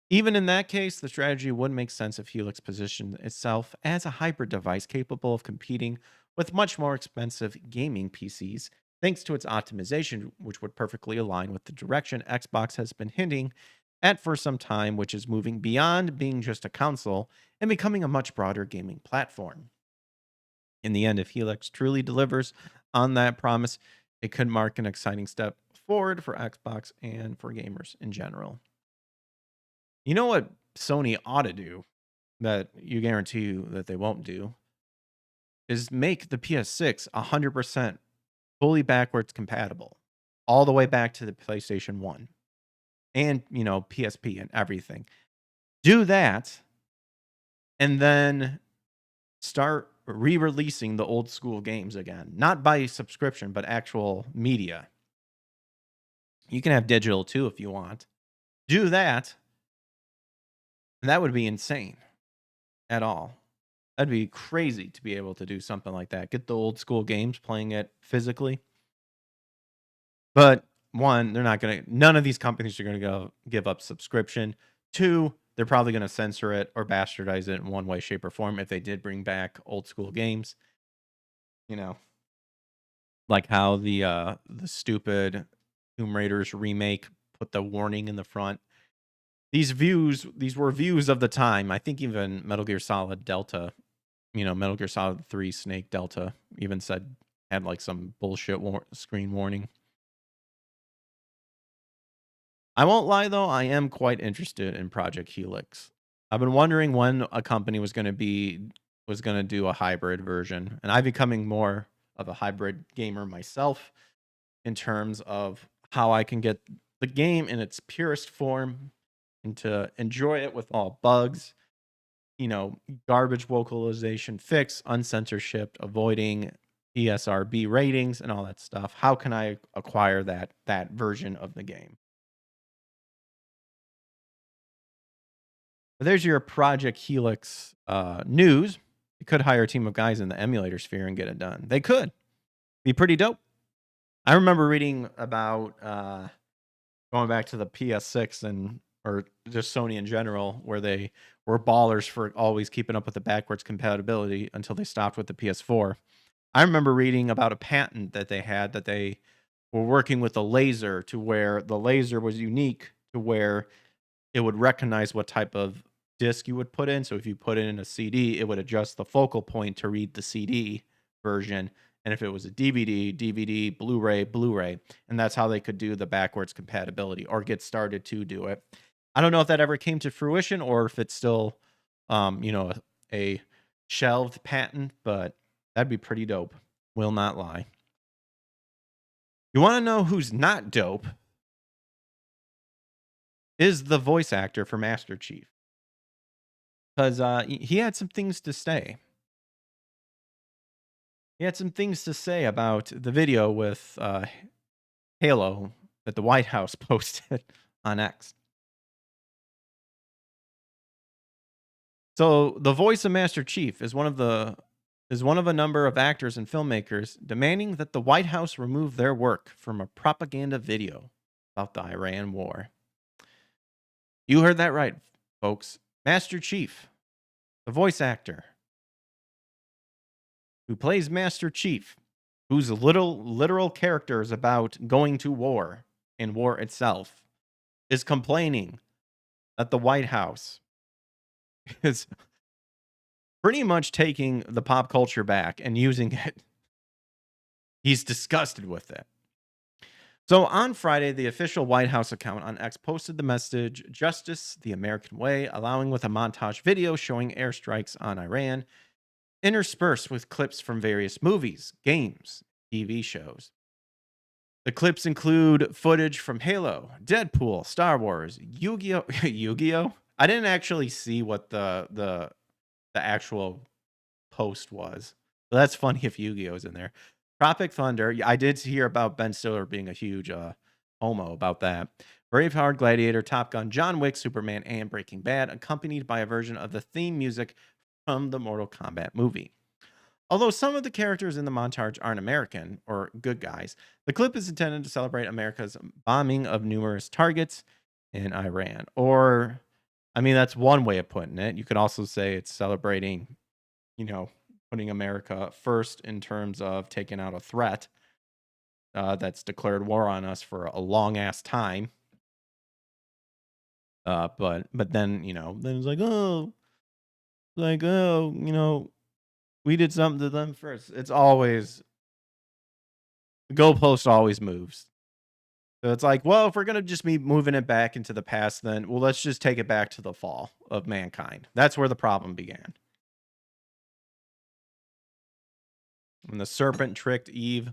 Even in that case, the strategy would make sense if Helix positioned itself as a hybrid device capable of competing with much more expensive gaming PCs, thanks to its optimization, which would perfectly align with the direction Xbox has been hinting at for some time, which is moving beyond being just a console and becoming a much broader gaming platform. In the end, if Helix truly delivers on that promise, it could mark an exciting step forward for Xbox and for gamers in general. You know what Sony ought to do that you guarantee you that they won't do is make the PS6 100% fully backwards compatible, all the way back to the PlayStation 1 and, PSP and everything. Do that and then start re-releasing the old school games again, not by subscription, but actual media. You can have digital too if you want. Do that, and that would be insane at all. That'd be crazy to be able to do something like that. Get the old school games, playing it physically. But one, none of these companies are gonna go give up subscription. Two, they're probably gonna censor it or bastardize it in one way, shape, or form if they did bring back old school games. You know, like how the stupid Tomb Raiders remake put the warning in the front. These were views of the time. I think even Metal Gear Solid Delta, Metal Gear Solid 3 Snake Delta even had like some bullshit screen warning. I won't lie though, I am quite interested in Project Helix. I've been wondering when a company was going to do a hybrid version, and I'm becoming more of a hybrid gamer myself in terms of how I can get the game in its purest form and to enjoy it with all bugs you know, garbage vocalization fix, uncensorship, avoiding ESRB ratings and all that stuff. How can I acquire that version of the game? But there's your Project Helix news. You could hire a team of guys in the emulator sphere and get it done. They could be pretty dope. I remember reading about going back to the PS6 and or just Sony in general, where they were ballers for always keeping up with the backwards compatibility until they stopped with the PS4. I remember reading about a patent that they had that they were working with a laser to where the laser was unique to where it would recognize what type of disc you would put in. So if you put it in a CD, it would adjust the focal point to read the CD version. And if it was a DVD, DVD, Blu-ray, Blu-ray. And that's how they could do the backwards compatibility or get started to do it. I don't know if that ever came to fruition or if it's still, a shelved patent, but that'd be pretty dope. Will not lie. You want to know who's not dope? Is the voice actor for Master Chief. Because he had some things to say. He had some things to say about the video with Halo that the White House posted on X. So the voice of Master Chief is one of a number of actors and filmmakers demanding that the White House remove their work from a propaganda video about the Iran war. You heard that right, folks. Master Chief, the voice actor who plays Master Chief, whose literal character is about going to war and war itself, is complaining that the White House is pretty much taking the pop culture back and using it. He's disgusted with it. So on Friday, the official White House account on X posted the message, "Justice the American Way," allowing with a montage video showing airstrikes on Iran, interspersed with clips from various movies, games, TV shows. The clips include footage from Halo, Deadpool, Star Wars, Yu-Gi-Oh! Yu-Gi-Oh! I didn't actually see what the actual post was. But that's funny if Yu-Gi-Oh's in there. Tropic Thunder. I did hear about Ben Stiller being a huge homo about that. Braveheart, Gladiator, Top Gun, John Wick, Superman, and Breaking Bad, accompanied by a version of the theme music from the Mortal Kombat movie. Although some of the characters in the montage aren't American or good guys, the clip is intended to celebrate America's bombing of numerous targets in Iran. Or, I mean, that's one way of putting it. You could also say it's celebrating, putting America first in terms of taking out a threat that's declared war on us for a long ass time. But then then it's we did something to them first. It's always the goalpost always moves. So it's like, well, if we're gonna just be moving it back into the past, then let's just take it back to the fall of mankind. That's where the problem began. When the serpent tricked Eve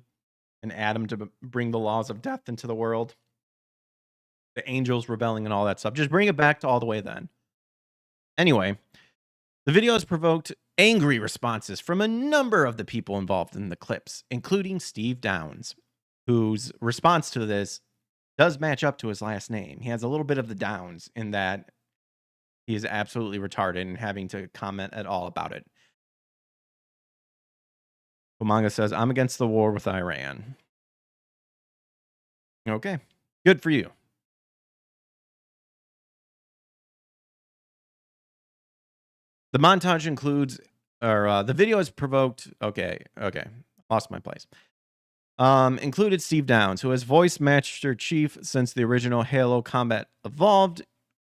and Adam to bring the laws of death into the world, the angels rebelling and all that stuff. Just bring it back to all the way then. Anyway, the video has provoked angry responses from a number of the people involved in the clips, including Steve Downs, whose response to this does match up to his last name. He has a little bit of the Downs in that he is absolutely retarded and having to comment at all about it. Umaga says, "I'm against the war with Iran." Okay, good for you. The montage includes, or the video has provoked. Okay, lost my place. Included Steve Downs, who has voiced Master Chief since the original Halo Combat Evolved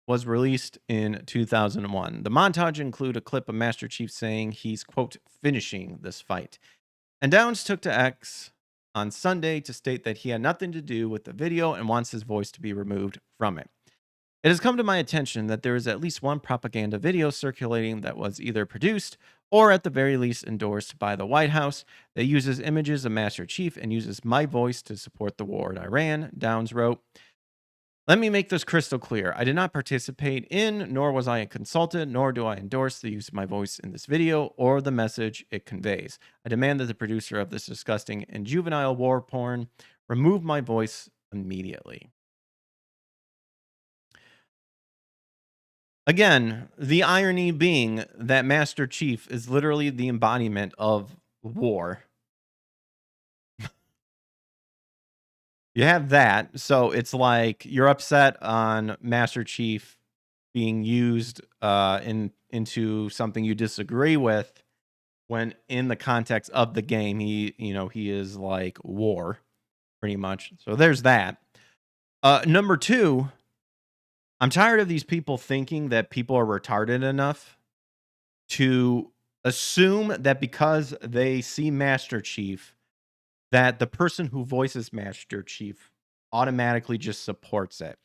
was released in 2001. The montage include a clip of Master Chief saying he's, quote, finishing this fight. And Downs took to X on Sunday to state that he had nothing to do with the video and wants his voice to be removed from it. It has come to my attention that there is at least one propaganda video circulating that was either produced or at the very least endorsed by the White House that uses images of Master Chief and uses my voice to support the war in Iran, Downs wrote. Let me make this crystal clear. I did not participate in, nor was I consulted, nor do I endorse the use of my voice in this video or the message it conveys. I demand that the producer of this disgusting and juvenile war porn remove my voice immediately. Again, the irony being that Master Chief is literally the embodiment of war. You have that, so it's like you're upset on Master Chief being used into something you disagree with, when in the context of the game he is like war pretty much. So there's that. Number 2, I'm tired of these people thinking that people are retarded enough to assume that because they see Master Chief, that the person who voices Master Chief automatically just supports it.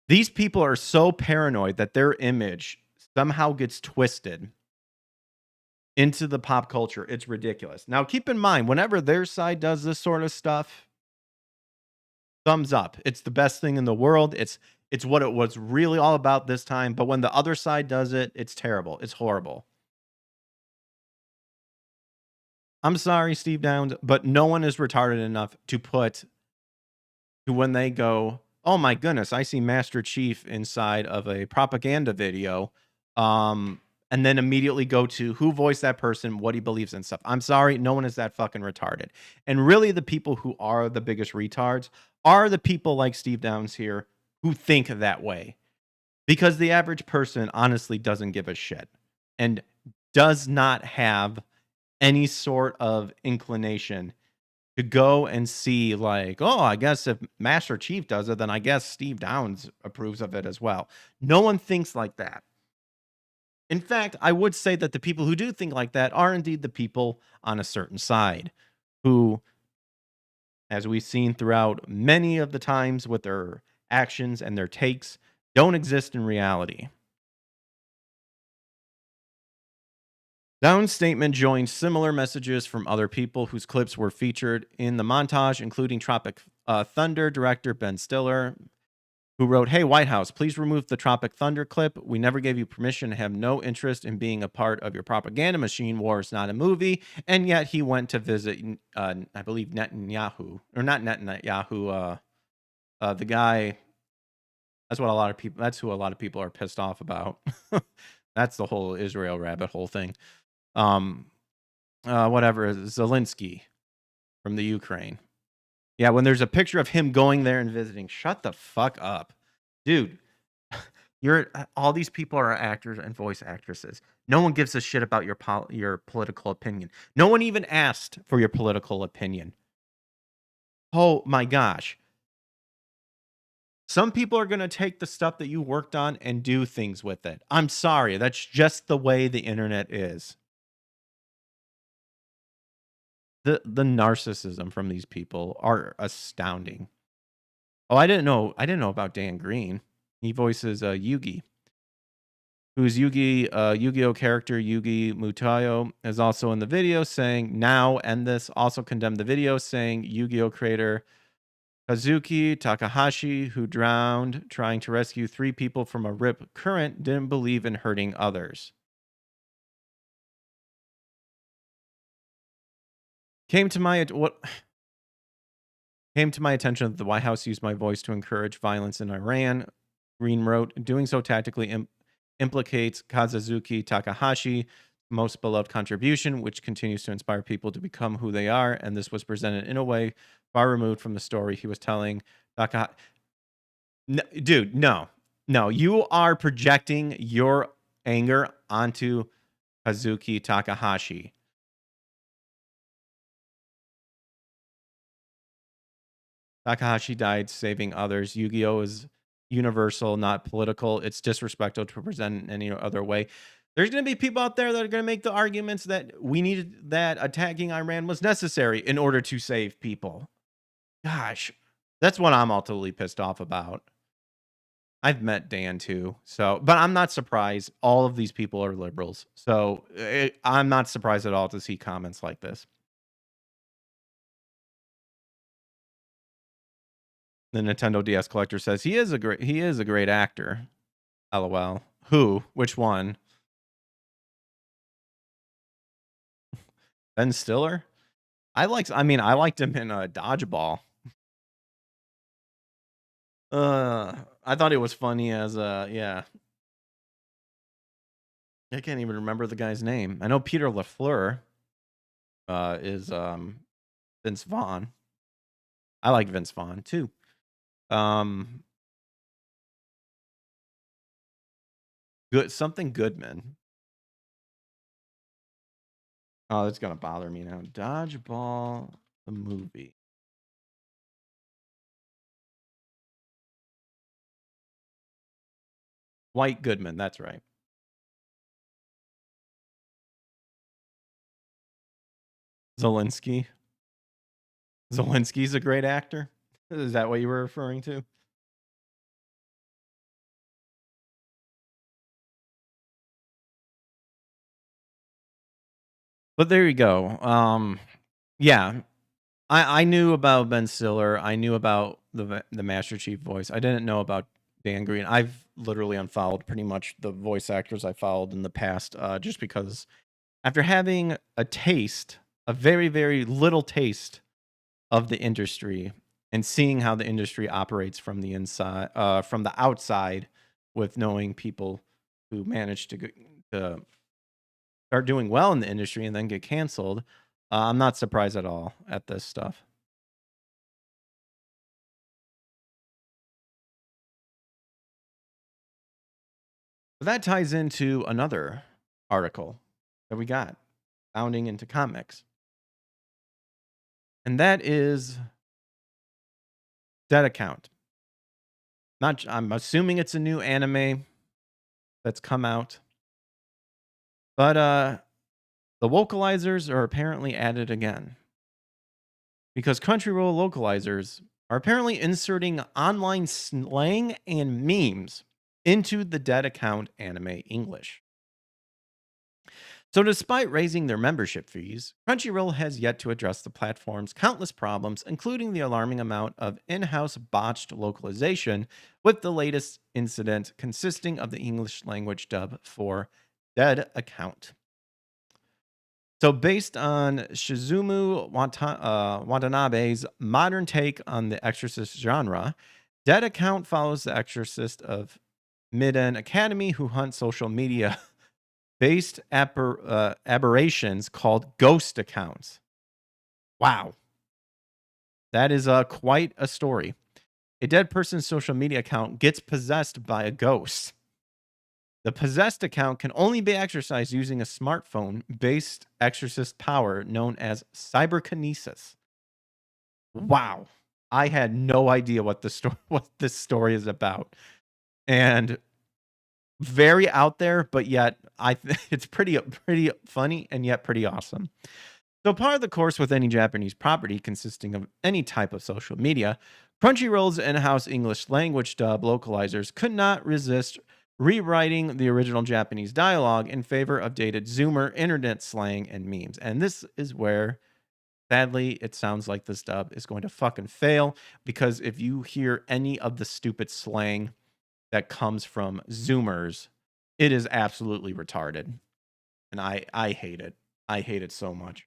These people are so paranoid that their image somehow gets twisted into the pop culture. It's ridiculous. Now, keep in mind, whenever their side does this sort of stuff, thumbs up. It's the best thing in the world. It's what it was really all about this time. But when the other side does it, it's terrible. It's horrible. I'm sorry, Steve Downs, but no one is retarded enough to put to when they go, oh my goodness, I see Master Chief inside of a propaganda video. And then immediately go to who voiced that person, what he believes in stuff. I'm sorry, no one is that fucking retarded. And really, the people who are the biggest retards are the people like Steve Downs here who think that way. Because the average person honestly doesn't give a shit and does not have any sort of inclination to go and see, like, oh, I guess if Master Chief does it, then I guess Steve Downs approves of it as well. No one thinks like that. In fact, I would say that the people who do think like that are indeed the people on a certain side who, as we've seen throughout many of the times with their actions and their takes, don't exist in reality. Down's statement joined similar messages from other people whose clips were featured in the montage, including Tropic Thunder director Ben Stiller, who wrote, "Hey, White House, please remove the Tropic Thunder clip. We never gave you permission, have no interest in being a part of your propaganda machine. War is not a movie." And yet he went to visit, I believe, Netanyahu, or not Netanyahu, the guy. That's who a lot of people are pissed off about. That's the whole Israel rabbit hole thing. Whatever, Zelensky from the Ukraine. Yeah, when there's a picture of him going there and visiting, shut the fuck up. Dude, all these people are actors and voice actresses. No one gives a shit about your political opinion. No one even asked for your political opinion. Oh my gosh. Some people are going to take the stuff that you worked on and do things with it. I'm sorry, that's just the way the internet is. The narcissism from these people are astounding. Oh, I didn't know about Dan Green. He voices Yugi, whose Yu-Gi-Oh character Yugi Mutayo is also in the video, saying now end this. Also condemned the video, saying Yu-Gi-Oh creator Kazuki Takahashi, who drowned trying to rescue 3 people from a rip current, didn't believe in hurting others. Came to my attention that the White House used my voice to encourage violence in Iran. Green wrote, doing so tactically implicates Kazuki Takahashi, most beloved contribution, which continues to inspire people to become who they are. And this was presented in a way far removed from the story he was telling. Dude, no. You are projecting your anger onto Kazuki Takahashi. Takahashi died saving others. Yu-Gi-Oh is universal, not political. It's disrespectful to present in any other way. There's going to be people out there that are going to make the arguments that that attacking Iran was necessary in order to save people. Gosh, that's what I'm ultimately pissed off about. I've met Dan too, but I'm not surprised. All of these people are liberals, so I'm not surprised at all to see comments like this. The Nintendo DS collector says he is a great actor. LOL. Who? Which one? Ben Stiller? I liked him in Dodgeball. I thought it was funny as yeah. I can't even remember the guy's name. I know Peter LaFleur is Vince Vaughn. I like Vince Vaughn too. Something Goodman. Oh, that's gonna bother me now. Dodgeball, the movie. White Goodman, that's right. Zelensky. Zelensky's a great actor. Is that what you were referring to? But there you go. Yeah, I knew about Ben Stiller. I knew about the Master Chief voice. I didn't know about Dan Green. I've literally unfollowed pretty much the voice actors I followed in the past, just because after having a taste, a very, very little taste of the industry, and seeing how the industry operates from the inside, from the outside, with knowing people who manage to start doing well in the industry and then get canceled, I'm not surprised at all at this stuff. But that ties into another article that we got, bounding into comics. And that is Dead Account. I'm assuming it's a new anime that's come out. But the localizers are apparently added again. Because Crunchyroll localizers are apparently inserting online slang and memes into the Dead Account anime English. So, despite raising their membership fees, Crunchyroll has yet to address the platform's countless problems, including the alarming amount of in house botched localization, with the latest incident consisting of the English language dub for Dead Account. So, based on Shizumu Watanabe's modern take on the Exorcist genre, Dead Account follows the Exorcist of Mid-End Academy who hunt social media based aberrations called ghost accounts. Wow. That is quite a story. A dead person's social media account gets possessed by a ghost. The possessed account can only be exorcised using a smartphone-based exorcist power known as cyberkinesis. Wow. I had no idea what this story is about. And very out there, but yet it's pretty funny and yet pretty awesome. So part of the course with any Japanese property consisting of any type of social media, Crunchyroll's in-house English language dub localizers could not resist rewriting the original Japanese dialogue in favor of dated Zoomer internet slang and memes. And this is where, sadly, it sounds like this dub is going to fucking fail, because if you hear any of the stupid slang that comes from Zoomers, it is absolutely retarded. And I hate it. I hate it so much.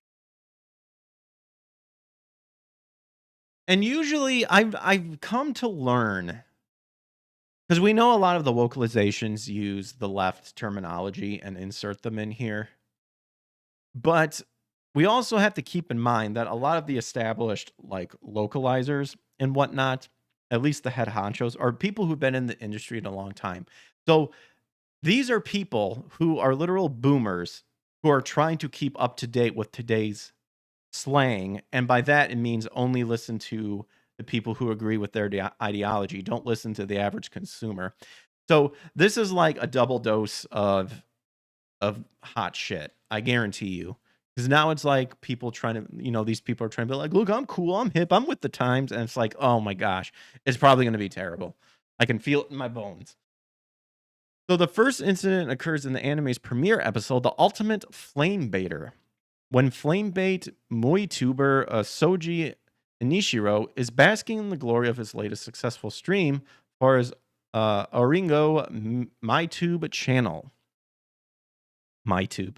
And usually I've come to learn, because we know a lot of the localizations use the left terminology and insert them in here. But we also have to keep in mind that a lot of the established like localizers and whatnot, at least the head honchos, are people who've been in the industry in a long time. So these are people who are literal boomers who are trying to keep up to date with today's slang. And by that, it means only listen to the people who agree with their ideology. Don't listen to the average consumer. So this is like a double dose of hot shit. I guarantee you. Because now it's like people trying to, these people are trying to be like, look, I'm cool, I'm hip, I'm with the times. And it's like, oh my gosh, it's probably going to be terrible. I can feel it in my bones. So the first incident occurs in the anime's premiere episode, The Ultimate Flame Baiter. When Flamebait Moituber Soji Inishiro is basking in the glory of his latest successful stream for his Oringo MyTube channel. MyTube.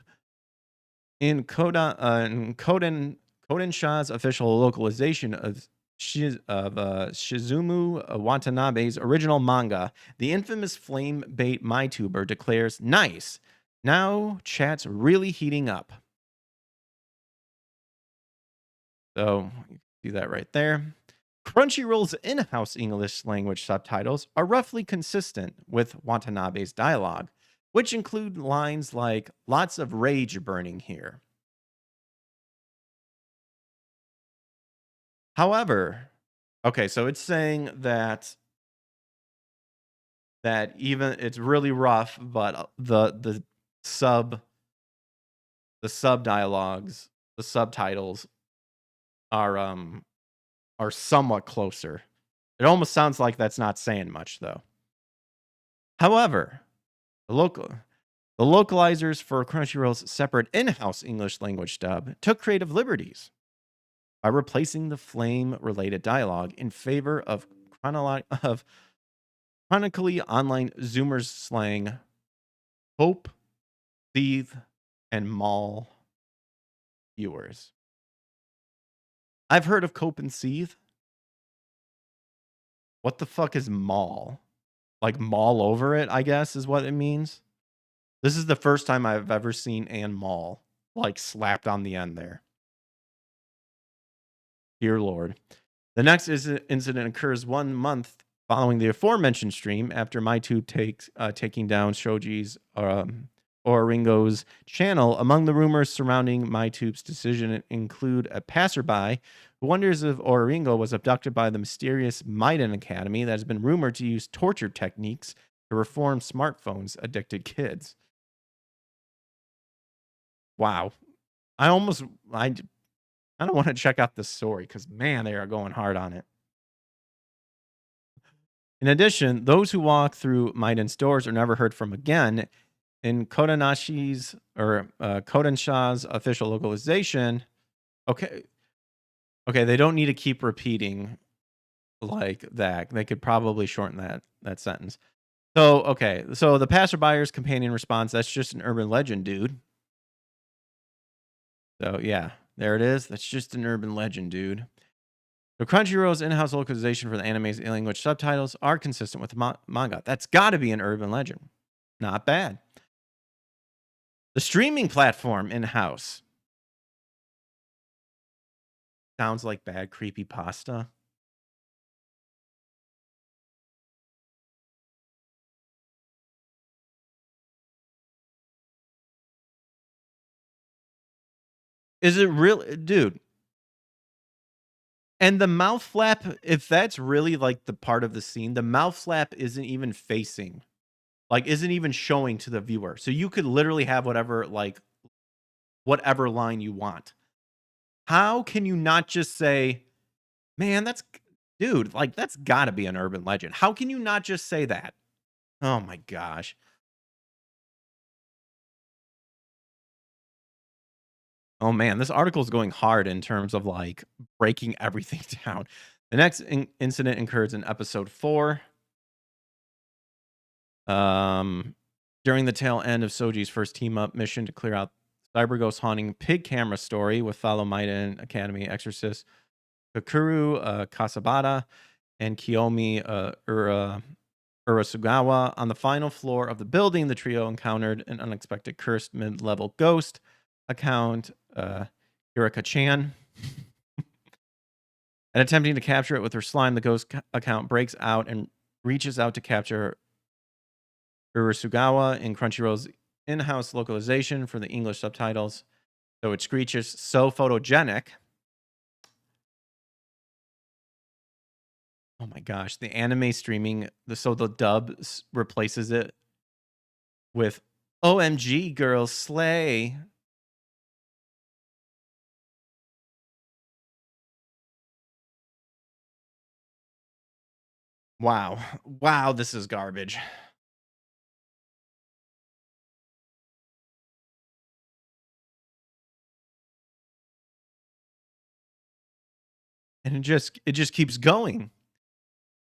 In Shah's official localization of Shizumu Watanabe's original manga, the infamous flame bait MyTuber declares, "Nice. Now chat's really heating up." So you can see that right there. Crunchyroll's in-house English language subtitles are roughly consistent with Watanabe's dialogue, which include lines like "lots of rage burning here." However, okay, so it's saying that even it's really rough, but sub sub dialogues, the subtitles are are somewhat closer. It almost sounds like that's not saying much though. However, the local the localizers for Crunchyroll's separate in-house English language dub took creative liberties by replacing the flame-related dialogue in favor of chronically online Zoomers slang, hope, seethe, and maul viewers. I've heard of cope and seethe. What the fuck is maul? Like maul over it, I guess, is what it means. This is the first time I've ever seen and maul like slapped on the end there. Dear Lord. The next incident occurs 1 month following the aforementioned stream after MyTube taking down Shoji's Oringo's channel. Among the rumors surrounding MyTube's decision include a passerby who wonders if Oringo was abducted by the mysterious Maiden Academy that has been rumored to use torture techniques to reform smartphones addicted kids. Wow. I don't want to check out this story because, man, they are going hard on it. In addition, those who walk through Maiden's doors are never heard from again. In Kodensha's official localization, okay, they don't need to keep repeating like that. They could probably shorten that sentence. So, okay, so the passerbuyer's companion response, "That's just an urban legend, dude." So, yeah, there it is. That's just an urban legend, dude. So Crunchyroll's in-house localization for the anime's language subtitles are consistent with the manga. That's got to be an urban legend. Not bad. The streaming platform in-house. Sounds like bad creepy pasta. Is it real, dude? And the mouth flap, if that's really like the part of the scene, the mouth flap isn't even facing, like isn't even showing to the viewer. So you could literally have whatever line you want. How can you not just say, "Man, dude, like that's got to be an urban legend." How can you not just say that? Oh my gosh. Oh man, this article is going hard in terms of like breaking everything down. The next incident occurs in episode 4. During the tail end of Soji's first team up mission to clear out cyber ghost haunting pig camera story with fellow Maiden Academy exorcist Kakuru Kasabata and Kiyomi Urasugawa. On the final floor of the building, the trio encountered an unexpected cursed mid-level ghost account, Hiraka-chan. And attempting to capture it with her slime, the ghost account breaks out and reaches out to capture Urasugawa in Crunchyroll's in-house localization for the English subtitles. So it screeches, "So photogenic." Oh my gosh, the anime streaming, the dub replaces it with "OMG girls slay." Wow. Wow, this is garbage. And it just keeps going.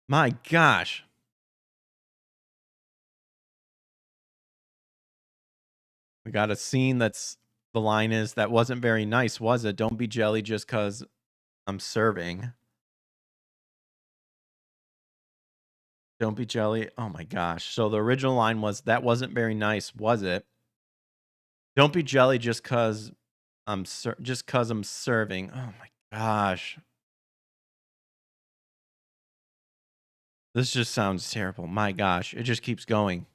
My gosh. We got a scene that's the line is, "That wasn't very nice, was it? Don't be jelly just 'cause I'm serving." Don't be jelly. Oh my gosh. So the original line was, "That wasn't very nice, was it? Don't be jelly just 'cause just 'cause I'm serving." Oh my gosh. This just sounds terrible. My gosh. It just keeps going.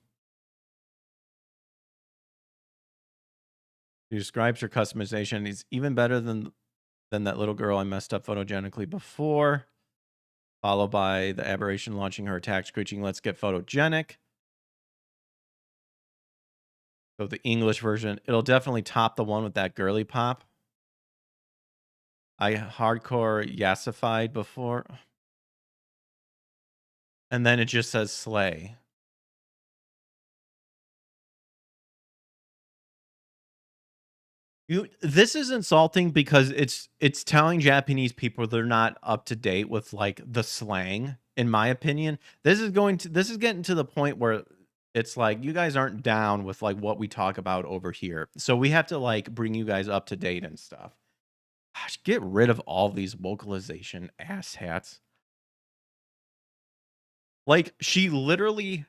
She describes her customization. It's even better than that little girl I messed up photogenically before. Followed by the aberration launching her attack, screeching, "Let's get photogenic." So the English version, it'll definitely top the one with that girly pop. I hardcore yassified before. And then it just says slay. This is insulting because it's telling Japanese people they're not up to date with like the slang, in my opinion. This is getting to the point where it's like you guys aren't down with like what we talk about over here. So we have to like bring you guys up to date and stuff. Gosh, get rid of all these vocalization asshats. Like she literally,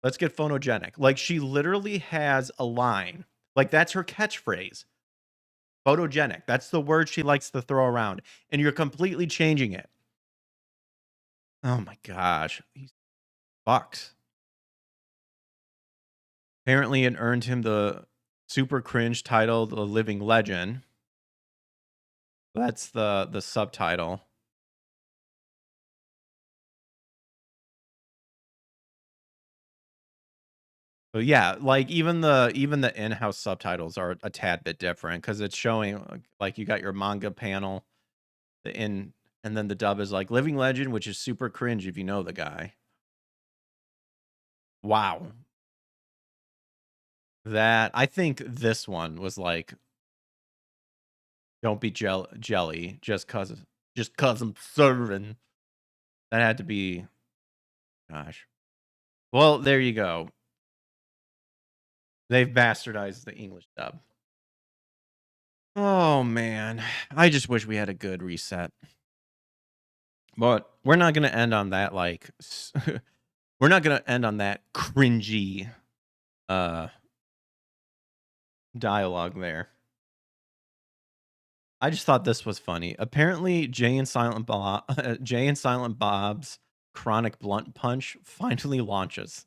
let's get phonogenic. Like she literally has a line. Like that's her catchphrase. Photogenic. That's the word she likes to throw around. And you're completely changing it. Oh my gosh. He fucks. Apparently it earned him the super cringe title, The Living Legend. That's the subtitle. So yeah, like even the in-house subtitles are a tad bit different because it's showing like you got your manga panel, the in and then the dub is like Living Legend, which is super cringe if you know the guy. Wow. That I think this one was like, don't be jelly just cause I'm serving. That had to be, gosh. Well, there you go. They've bastardized the English dub. Oh man, I just wish we had a good reset. But we're not gonna end on that like we're not gonna end on that cringy uh dialogue there. I just thought this was funny. Apparently, Jay and Silent Bob's Chronic Blunt Punch finally launches.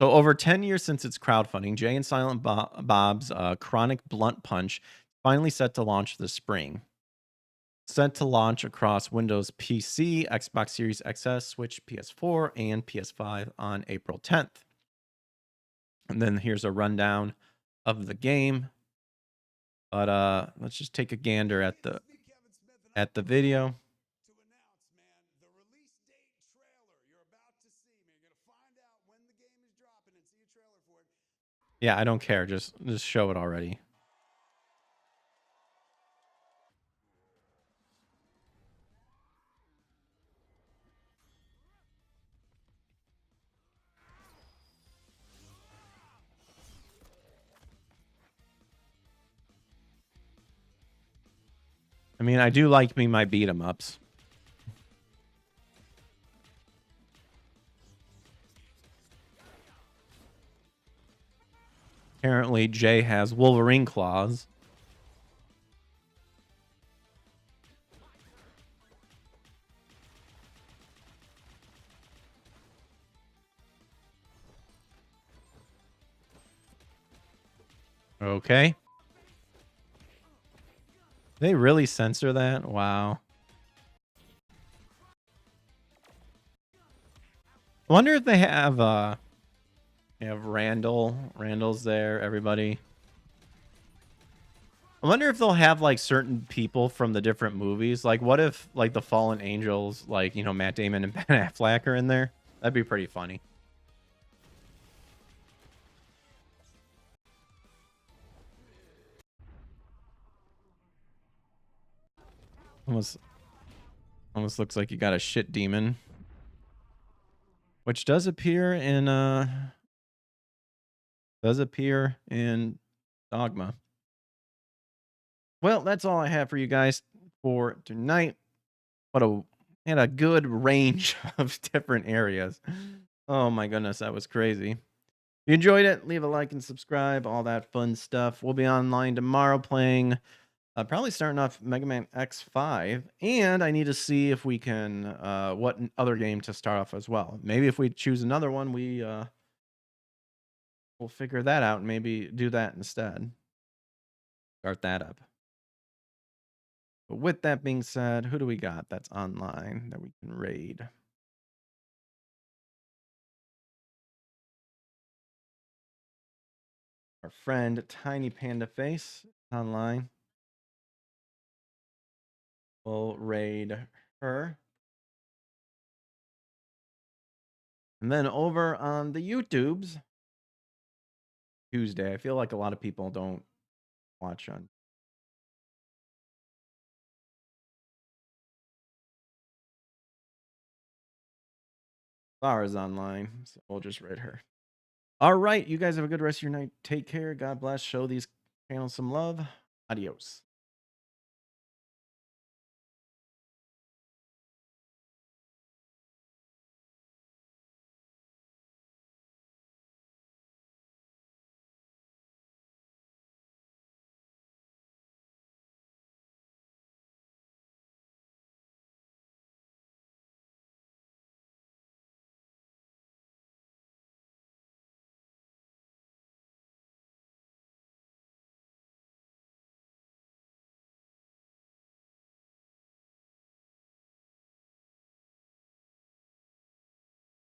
So, over 10 years since its crowdfunding, Jay and Silent Bob's Chronic Blunt Punch finally set to launch this spring. Set to launch across Windows PC, Xbox Series XS, Switch, PS4, and PS5 on April 10th. And then here's a rundown of the game. But let's just take a gander at the video. Yeah, I don't care. Just show it already. I mean, I do like me my beat 'em ups. Apparently, Jay has Wolverine claws. Okay. They really censor that? Wow. I wonder if they have Randall's there, everybody. I wonder if they'll have like certain people from the different movies. Like what if like the Fallen Angels, like, you know, Matt Damon and Ben Affleck are in there? That'd be pretty funny. Almost Almost looks like you got a shit demon. Which does appear in Dogma. Well, that's all I have for you guys for tonight. Had a good range of different areas. Oh my goodness, that was crazy. If you enjoyed it, leave a like and subscribe, all that fun stuff. We'll be online tomorrow playing, probably starting off Mega Man X5, and I need to see if we can, what other game to start off as well. Maybe if we choose another one, we'll figure that out and maybe do that instead. Start that up. But with that being said, who do we got that's online that we can raid? Our friend Tiny Panda Face online. We'll raid her. And then over on the YouTubes, Tuesday. I feel like a lot of people don't watch on. Laura's online, so we'll just raid her. All right, you guys have a good rest of your night. Take care. God bless. Show these channels some love. Adios.